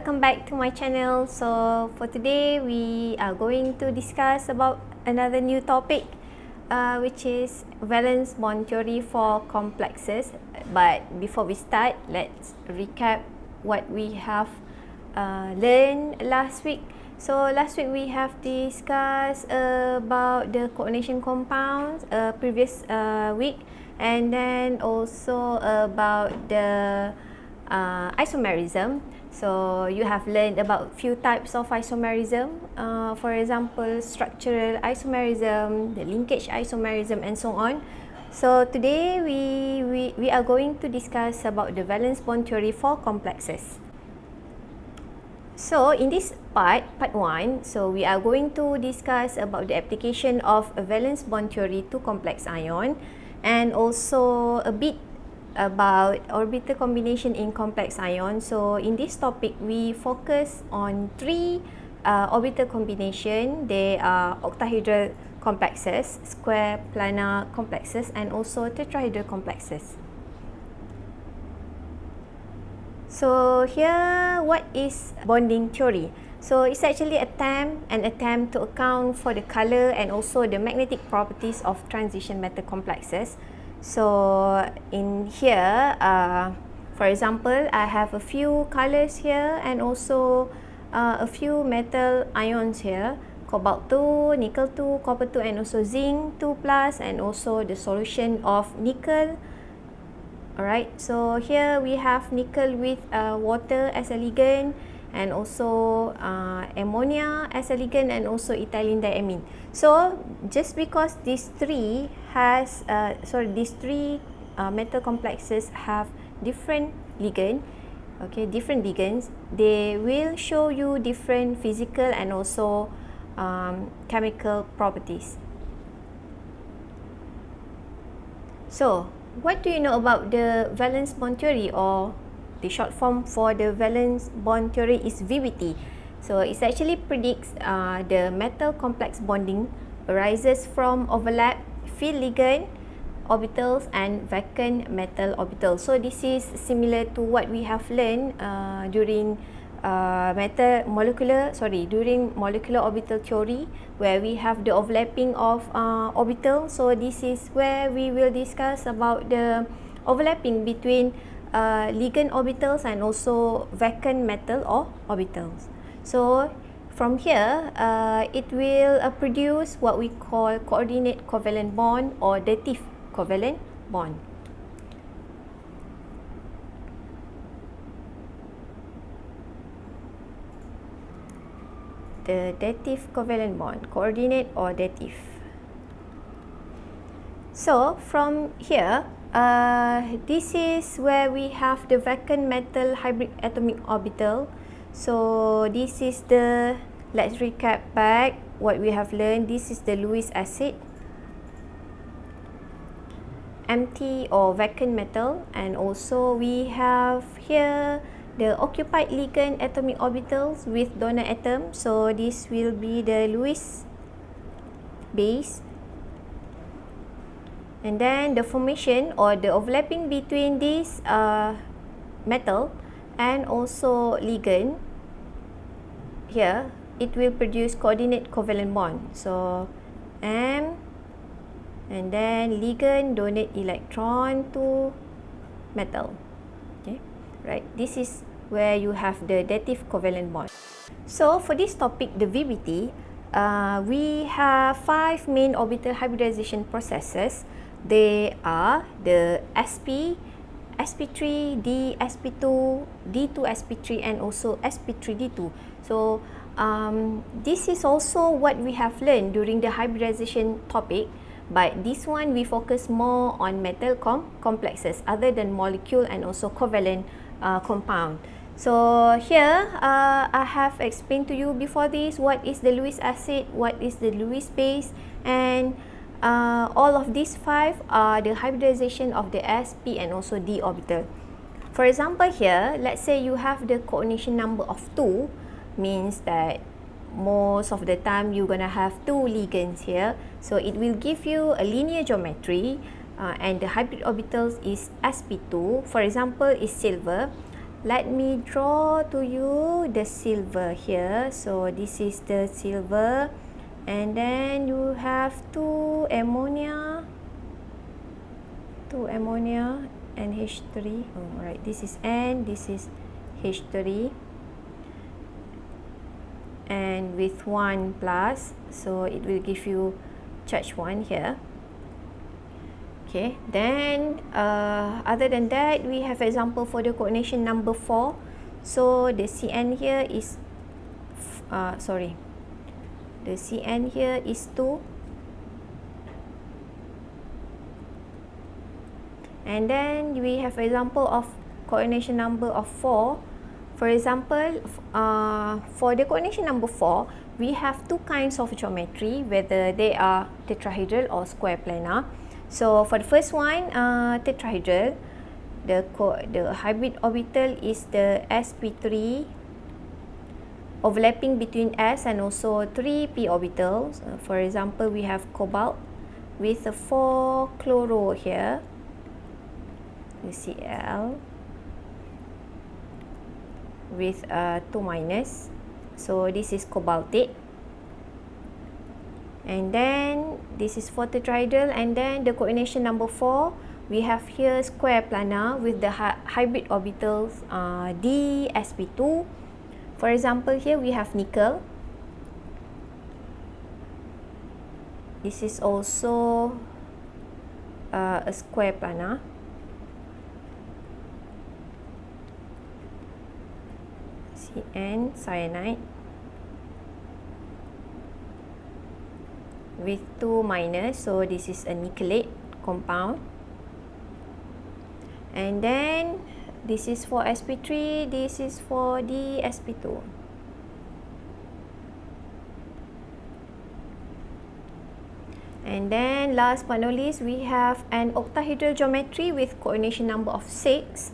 welcome back to my channel. So for today we are going to discuss about another new topic, which is valence bond theory for complexes. But before we start, let's recap what we have learned last week. So last week we have discussed about the coordination compounds previous week, and then also about the isomerism. So you have learned about few types of isomerism, for example, structural isomerism, the linkage isomerism, and so on. So today we are going to discuss about the valence bond theory for complexes. So in this part 1, so we are going to discuss about the application of a valence bond theory to complex ion, and also a bit about orbital combination in complex ion. So in this topic, we focus on 3 orbital combination. They are octahedral complexes, square planar complexes, and also tetrahedral complexes. So here, what is bonding theory? So it's actually an attempt to account for the color and also the magnetic properties of transition metal complexes. So in here, for example, I have a few colors here and also a few metal ions here: cobalt 2, nickel 2, copper 2, and also zinc 2+, and also the solution of nickel. Alright, so here we have nickel with water as a ligand, and also ammonia as a ligand, and also ethylene diamine. So just because these three metal complexes have different ligand, different ligands, they will show you different physical and also chemical properties. So what do you know about the valence bond theory, or the short form for the valence bond theory is VBT. So it actually predicts the metal complex bonding arises from overlap field ligand orbitals and vacant metal orbitals. So this is similar to what we have learned during molecular orbital theory, where we have the overlapping of orbitals. So this is where we will discuss about the overlapping between ligand orbitals and also vacant metal or orbitals. So from here, it will produce what we call coordinate covalent bond or dative covalent bond. The dative covalent bond, coordinate or dative. So from here, this is where we have the vacant metal hybrid atomic orbital. So this is the, let's recap back what we have learned. This is the Lewis acid, empty or vacant metal, and also we have here the occupied ligand atomic orbitals with donor atom. So this will be the Lewis base. And then the formation or the overlapping between this metal and also ligand, here it will produce coordinate covalent bond. So M, and then ligand donate electron to metal. Okay, right, this is where you have the dative covalent bond. So for this topic, the VBT, we have 5 main orbital hybridization processes. They are the SP, sp3, d, sp2, d2, sp3, and also sp3, d2. So this is also what we have learned during the hybridization topic, but this one we focus more on metal complexes other than molecule and also covalent compound. So here I have explained to you before this what is the Lewis acid, what is the Lewis base, and all of these 5 are the hybridization of the sp and also d orbital. For example, here, let's say you have the coordination number of 2, means that most of the time you're gonna have 2 ligands here. So it will give you a linear geometry, and the hybrid orbitals is sp2. For example, is silver. let me draw to you the silver here. So this is the silver, and then you have two ammonia and H3. Oh, right, this is N, this is H3, and with 1 plus, so it will give you charge 1 here. Okay, then other than that, we have example for the coordination number 4. So the Cn here is the Cn here is 2, and then we have example of coordination number of 4. For example, for the coordination number 4, we have two kinds of geometry, whether they are tetrahedral or square planar. So for the first one, tetrahedral, the hybrid orbital is the sp3, overlapping between s and also 3 p orbitals. For example, we have cobalt with a 4 chloro here, UCl, with 2 minus, so this is cobaltate. And then this is for tetrahedral, and then the coordination number 4, we have here square planar with the hybrid orbitals d sp2. For example, here we have nickel. This is also a square planar. Cn cyanide with 2 minus, so this is a nickelate compound. And then this is for sp3, this is for the sp2. And then last but not least, we have an octahedral geometry with coordination number of 6,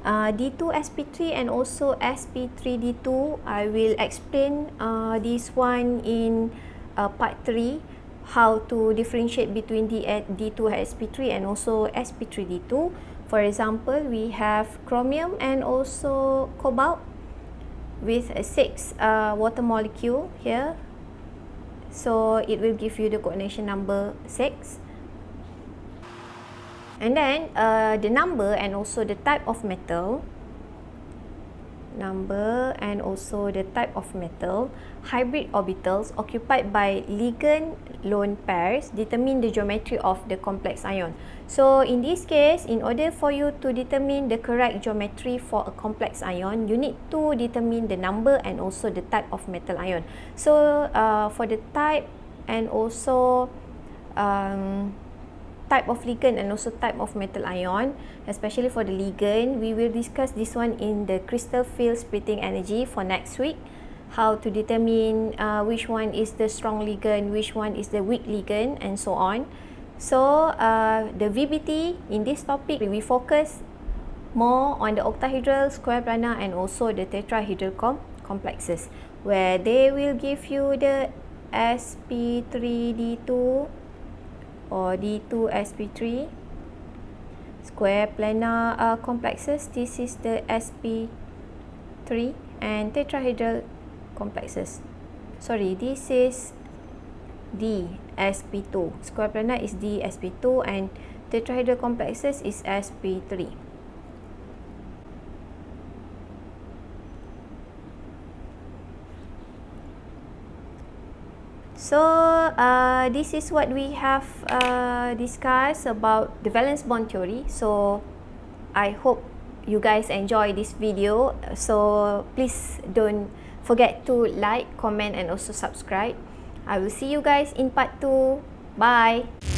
d2 sp3 and also sp3 d2. I will explain this one in part 3, how to differentiate between d2 sp3 and also sp3 d2. For example, we have chromium and also cobalt with 6 water molecule here, so it will give you the coordination number 6. And then the number and also the type of metal, hybrid orbitals occupied by ligand lone pairs determine the geometry of the complex ion. So in this case, in order for you to determine the correct geometry for a complex ion, you need to determine the number and also the type of metal ion. So for the type and also type of ligand and also type of metal ion, especially for the ligand, we will discuss this one in the crystal field splitting energy for next week, how to determine which one is the strong ligand, which one is the weak ligand, and so on. So the VBT in this topic, we focus more on the octahedral, square planar and also the tetrahedral complexes, where they will give you the sp3d2 or d2 sp3 square planar complexes. This is the sp3, and tetrahedral complexes, sorry, this is d sp2, square planar is d sp2 and tetrahedral complexes is sp3. So this is what we have discussed about the valence bond theory. So I hope you guys enjoy this video. So please don't forget to like, comment and also subscribe. I will see you guys in part 2. Bye!